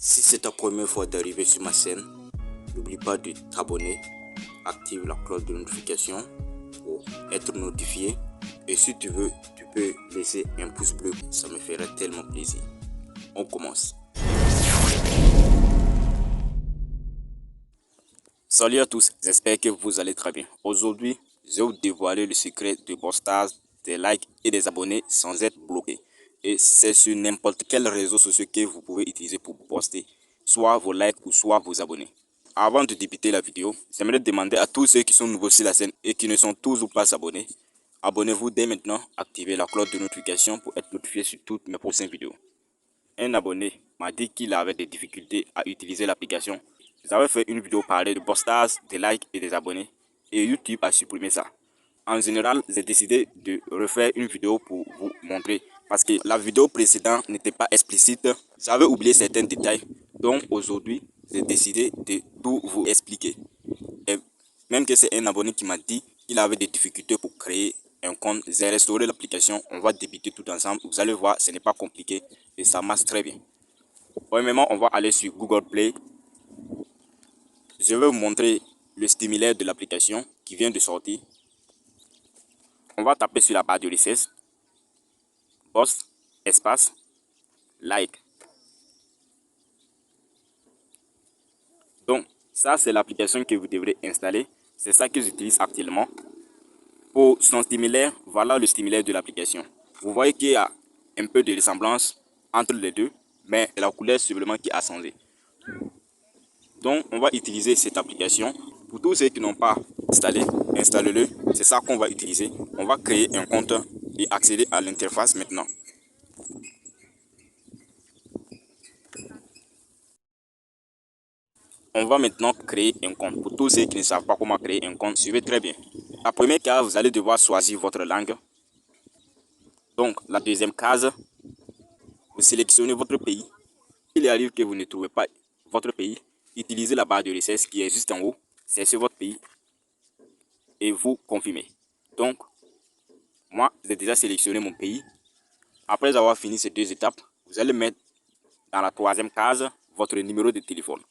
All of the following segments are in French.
Si c'est ta première fois d'arriver sur ma chaîne, n'oublie pas de t'abonner, active la cloche de notification pour être notifié. Et si tu veux, tu peux laisser un pouce bleu, ça me ferait tellement plaisir. On commence. Salut à tous, j'espère que vous allez très bien. Aujourd'hui, je vais vous dévoiler le secret de postage, des likes et des abonnés sans être bloqué. Et c'est sur n'importe quel réseau social que vous pouvez utiliser pour poster soit vos likes ou soit vos abonnés. Avant de débuter la vidéo, j'aimerais demander à tous ceux qui sont nouveaux sur la chaîne et qui ne sont toujours pas abonnés, abonnez-vous dès maintenant, activez la cloche de notification pour être notifié sur toutes mes prochaines vidéos. Un abonné m'a dit qu'il avait des difficultés à utiliser l'application. J'avais fait une vidéo parler de postage, des likes et des abonnés et YouTube a supprimé ça. En général, j'ai décidé de refaire une vidéo pour vous montrer parce que la vidéo précédente n'était pas explicite. J'avais oublié certains détails. Donc aujourd'hui, j'ai décidé de tout vous expliquer. Et même que c'est un abonné qui m'a dit qu'il avait des difficultés pour créer un compte, j'ai restauré l'application, on va débuter tout ensemble. Vous allez voir, ce n'est pas compliqué et ça marche très bien. Premièrement, on va aller sur Google Play. Je vais vous montrer le stimulaire de l'application qui vient de sortir. On va taper sur la barre de recherche, post, espace, like. Donc, ça c'est l'application que vous devrez installer. C'est ça que j'utilise actuellement. Pour son stimulaire, voilà le stimulaire de l'application. Vous voyez qu'il y a un peu de ressemblance entre les deux, mais la couleur simplement qui a changé. Donc, on va utiliser cette application. Pour tous ceux qui n'ont pas installé, installez-le. C'est ça qu'on va utiliser. On va créer un compte et accéder à l'interface maintenant. On va maintenant créer un compte. Pour tous ceux qui ne savent pas comment créer un compte, suivez très bien. La première case, vous allez devoir choisir votre langue. Donc, la deuxième case, vous sélectionnez votre pays. Il arrive que vous ne trouvez pas votre pays, utilisez la barre de recherche qui est juste en haut, cherchez votre pays et vous confirmez. Donc, moi, j'ai déjà sélectionné mon pays. Après avoir fini ces deux étapes, vous allez mettre dans la troisième case votre numéro de téléphone.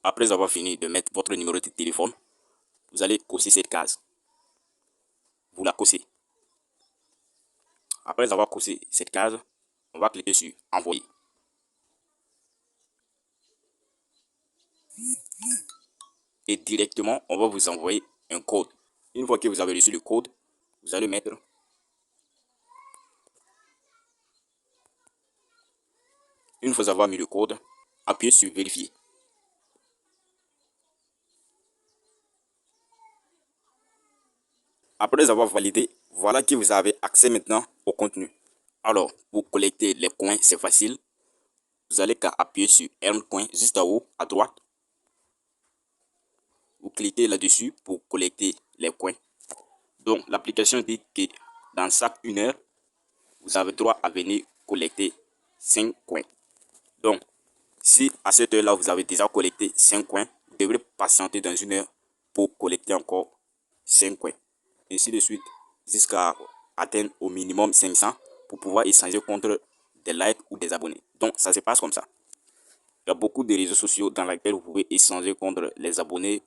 Après avoir fini de mettre votre numéro de téléphone, vous allez cocher cette case. Vous la cochez. Après avoir coché cette case, on va cliquer sur envoyer. Et directement, on va vous envoyer un code. Une fois que vous avez reçu le code, vous allez mettre une fois avoir mis le code, appuyez sur vérifier. Après avoir validé, voilà que vous avez accès maintenant au contenu. Alors, pour collecter les coins, c'est facile. Vous allez qu'à appuyer sur Earn Coin juste en haut à droite. Vous cliquez là-dessus pour collecter les coins. Donc, l'application dit que dans chaque 1 heure, vous avez droit à venir collecter 5 coins. Donc, si à cette heure-là, vous avez déjà collecté 5 coins, vous devrez patienter dans 1 heure pour collecter encore 5 coins. Ainsi de suite, jusqu'à atteindre au minimum 500 pour pouvoir échanger contre des likes ou des abonnés. Donc, ça se passe comme ça. Il y a beaucoup de réseaux sociaux dans lesquels vous pouvez échanger contre les abonnés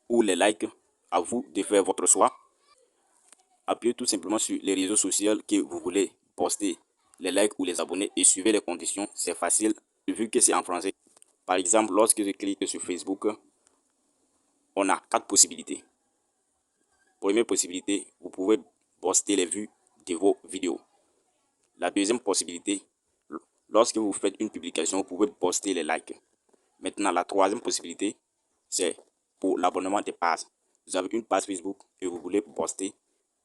ou les likes. À vous de faire votre choix. Appuyez tout simplement sur les réseaux sociaux que vous voulez poster les likes ou les abonnés et suivez les conditions. C'est facile vu que c'est en français. Par exemple, lorsque je clique sur Facebook, on a 4 possibilités. Première possibilité, vous pouvez poster les vues de vos vidéos. La deuxième possibilité, lorsque vous faites une publication, vous pouvez poster les likes. Maintenant, la troisième possibilité, c'est pour l'abonnement des pages. Vous avez une page Facebook et vous voulez poster,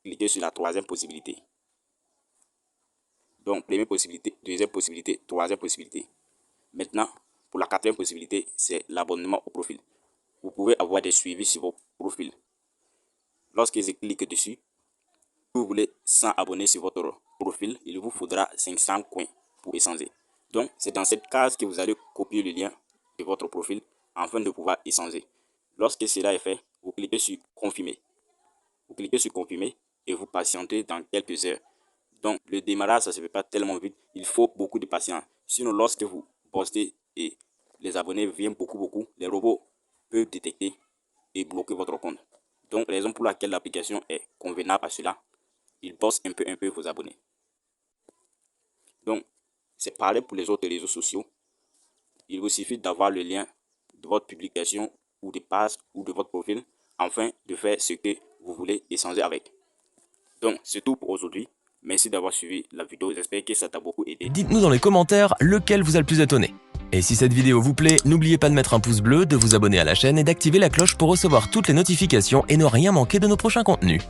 cliquez sur la troisième possibilité. Donc, première possibilité, deuxième possibilité, troisième possibilité. Maintenant, pour la quatrième possibilité, c'est l'abonnement au profil. Vous pouvez avoir des suivis sur vos profils. Lorsque je clique dessus, si vous voulez 100 abonnés sur votre profil, il vous faudra 500 coins pour échanger. Donc, c'est dans cette case que vous allez copier le lien de votre profil afin de pouvoir échanger. Lorsque cela est fait, vous cliquez sur confirmer. Vous cliquez sur confirmer et vous patientez dans quelques heures. Donc, le démarrage, ça ne se fait pas tellement vite. Il faut beaucoup de patience. Sinon, lorsque vous postez et les abonnés viennent beaucoup, les robots peuvent détecter et bloquer votre compte. Donc, raison pour laquelle l'application est convenable à cela, il bosse un peu vos abonnés. Donc, c'est pareil pour les autres réseaux sociaux. Il vous suffit d'avoir le lien de votre publication ou de page ou de votre profil afin de faire ce que vous voulez échanger avec. Donc, c'est tout pour aujourd'hui. Merci d'avoir suivi la vidéo. J'espère que ça t'a beaucoup aidé. Dites-nous dans les commentaires lequel vous a le plus étonné. Et si cette vidéo vous plaît, n'oubliez pas de mettre un pouce bleu, de vous abonner à la chaîne et d'activer la cloche pour recevoir toutes les notifications et ne rien manquer de nos prochains contenus.